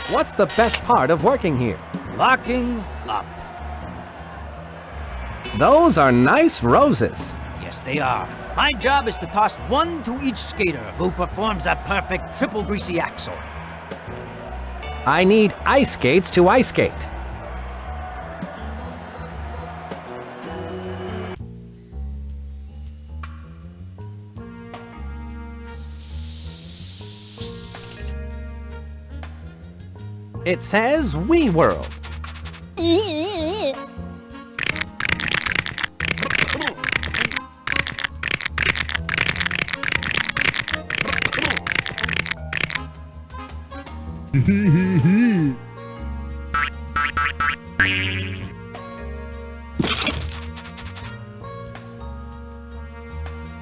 What's the best part of working here? Locking up. Those are nice roses. Yes, they are. My job is to toss one to each skater who performs a perfect triple greasy axle. I need ice skates to ice skate. It says Wii World.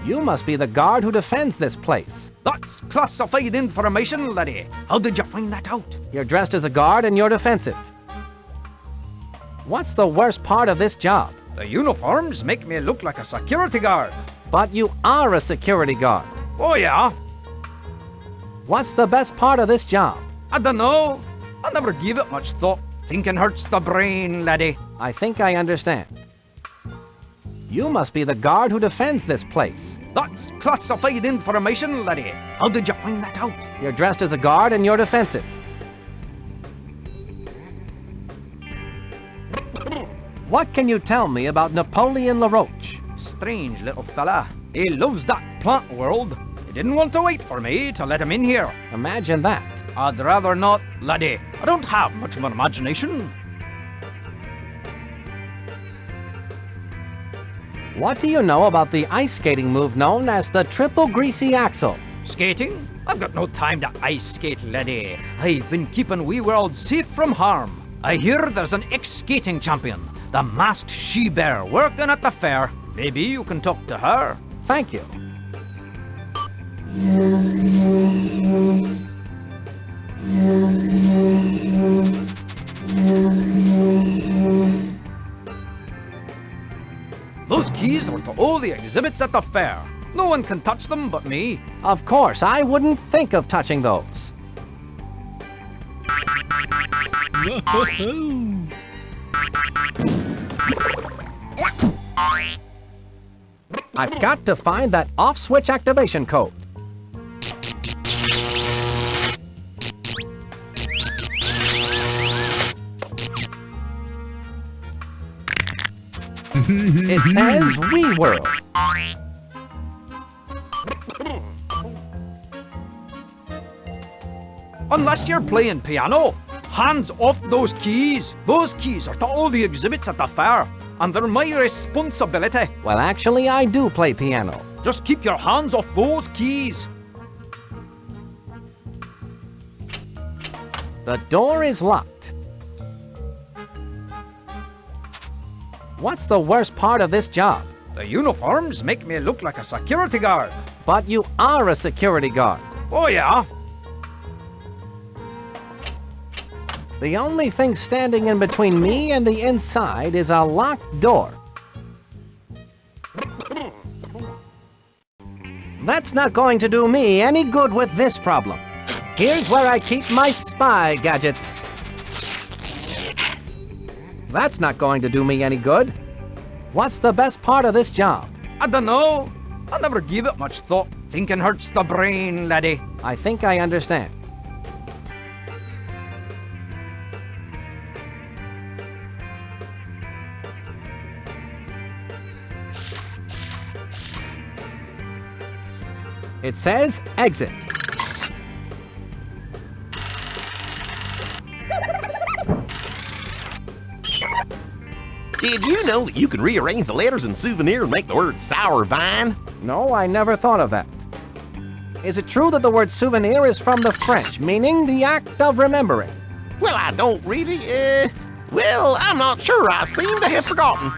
You must be the guard who defends this place. That's classified information, laddie. How did you find that out? You're dressed as a guard and you're defensive. What's the worst part of this job? The uniforms make me look like a security guard. But you are a security guard. Oh yeah? What's the best part of this job? I don't know. I never give it much thought. Thinking hurts the brain, laddie. I think I understand. You must be the guard who defends this place. That's classified information, laddie. How did you find that out? You're dressed as a guard and you're defensive. What can you tell me about Napoleon LeRoach? Strange little fella. He loves that plant world. He didn't want to wait for me to let him in here. Imagine that. I'd rather not, laddie. I don't have much of an imagination. What do you know about the ice skating move known as the triple greasy axle? Skating? I've got no time to ice skate, laddie. I've been keeping Wee World safe from harm. I hear there's an ex-skating champion, the masked she-bear, working at the fair. Maybe you can talk to her. Thank you. Those keys are to all the exhibits at the fair. No one can touch them but me. Of course, I wouldn't think of touching those. I've got to find that off-switch activation code. It says Wii World. Unless you're playing piano, hands off those keys. Those keys are to all the exhibits at the fair, and they're my responsibility. Well, actually, I do play piano. Just keep your hands off those keys. The door is locked. What's the worst part of this job? The uniforms make me look like a security guard. But you are a security guard. Oh yeah? The only thing standing in between me and the inside is a locked door. That's not going to do me any good with this problem. Here's where I keep my spy gadgets. That's not going to do me any good. What's the best part of this job? I don't know. I never give it much thought. Thinking hurts the brain, laddie. I think I understand. It says exit. Did you know that you can rearrange the letters in Souvenir and make the word sour vine? No, I never thought of that. Is it true that the word souvenir is from the French, meaning the act of remembering? Well, I don't really, well, I'm not sure. I seem to have forgotten.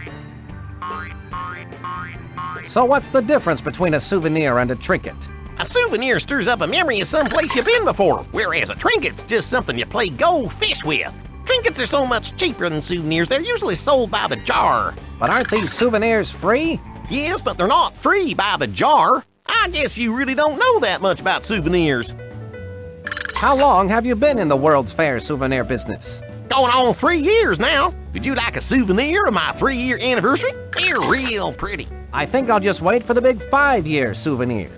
So what's the difference between a souvenir and a trinket? A souvenir stirs up a memory of some place you've been before, whereas a trinket's just something you play go fish with. Trinkets are so much cheaper than souvenirs. They're usually sold by the jar. But aren't these souvenirs free? Yes, but they're not free by the jar. I guess you really don't know that much about souvenirs. How long have you been in the World's Fair souvenir business? Going on 3 years now. Would you like a souvenir of my 3-year anniversary? They're real pretty. I think I'll just wait for the big 5-year souvenir.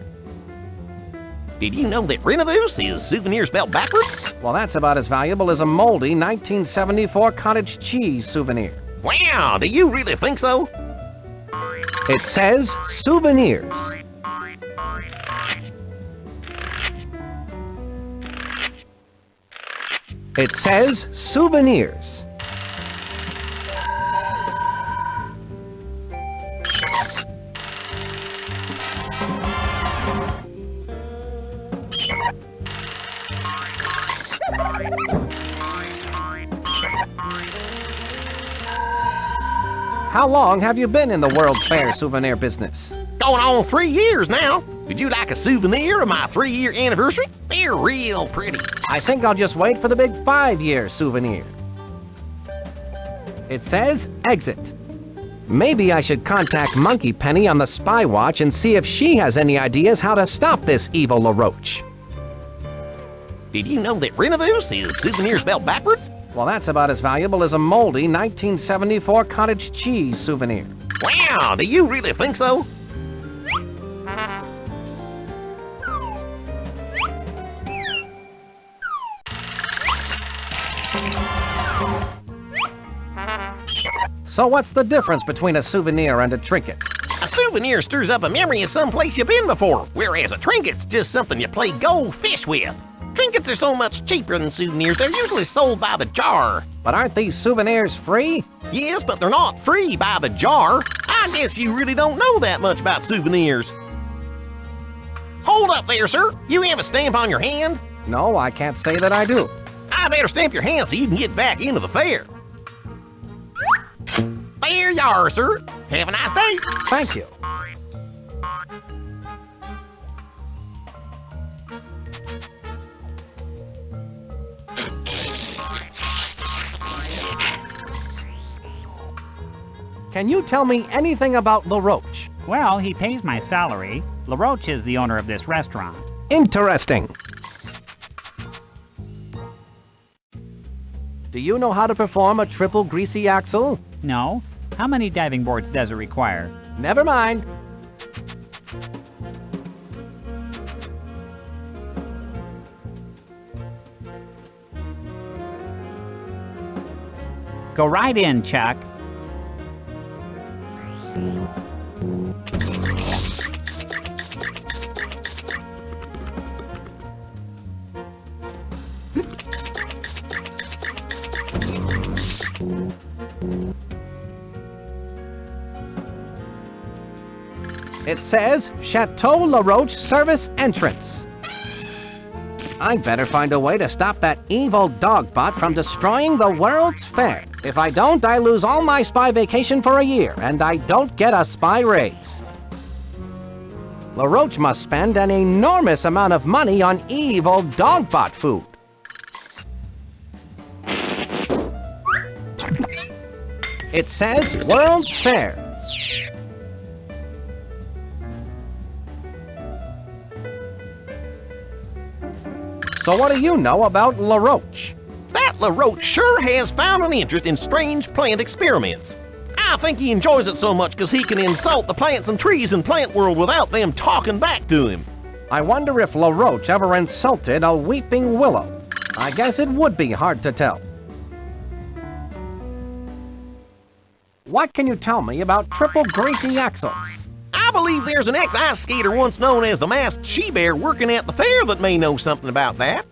Did you know that Renovus is souvenir spelled backwards? Well, that's about as valuable as a moldy 1974 cottage cheese souvenir. Wow, do you really think so? It says souvenirs. It says souvenirs. How long have you been in the World's Fair souvenir business? Going on 3 years now. Would you like a souvenir of my 3-year anniversary? They're real pretty. I think I'll just wait for the big 5-year souvenir. It says exit. Maybe I should contact Monkey Penny on the Spy Watch and see if she has any ideas how to stop this evil LaRoche. Did you know that Renovus is souvenir spelled backwards? Well, that's about as valuable as a moldy 1974 cottage cheese souvenir. Wow, do you really think so? So what's the difference between a souvenir and a trinket? A souvenir stirs up a memory of some place you've been before, whereas a trinket's just something you play go fish with. Trinkets are so much cheaper than souvenirs, they're usually sold by the jar. But aren't these souvenirs free? Yes, but they're not free by the jar. I guess you really don't know that much about souvenirs. Hold up there, sir. You have a stamp on your hand? No, I can't say that I do. I better stamp your hand so you can get back into the fair. There you are, sir. Have a nice day. Thank you. Can you tell me anything about LaRoche? Well, he pays my salary. LaRoche is the owner of this restaurant. Interesting. Do you know how to perform a triple greasy axle? No? How many diving boards does it require? Never mind. Go right in, Chuck. It says Chateau LaRoche Service Entrance. I'd better find a way to stop that evil dogbot from destroying the World's Fair. If I don't, I lose all my spy vacation for a year, and I don't get a spy raise. LaRoche must spend an enormous amount of money on evil dogbot food. It says World's Fair. So what do you know about LaRoche? That LaRoche sure has found an interest in strange plant experiments. I think he enjoys it so much because he can insult the plants and trees in plant world without them talking back to him. I wonder if LaRoche ever insulted a weeping willow. I guess it would be hard to tell. What can you tell me about triple greasy axles? I believe there's an ex-ice skater once known as the masked she-bear working at the fair that may know something about that.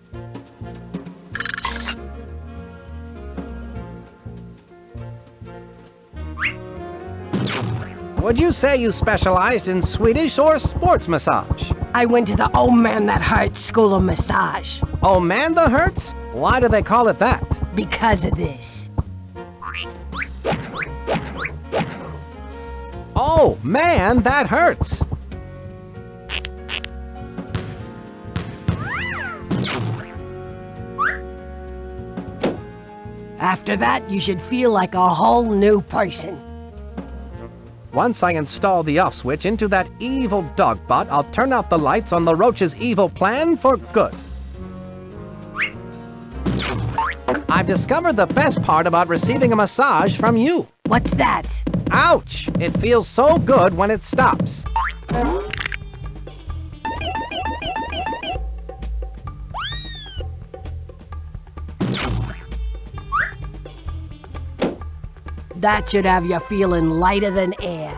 Would you say you specialized in Swedish or sports massage? I went to the Oh Man That Hurts School of Massage Oh man, that hurts? Why do they call it that? because of this. Oh man, that hurts! After that, you should feel like a whole new person. Once I install the off switch into that evil dogbot, I'll turn out the lights on LaRoche's evil plan for good. I've discovered the best part about receiving a massage from you. What's that? Ouch! It feels so good when it stops. That should have you feeling lighter than air.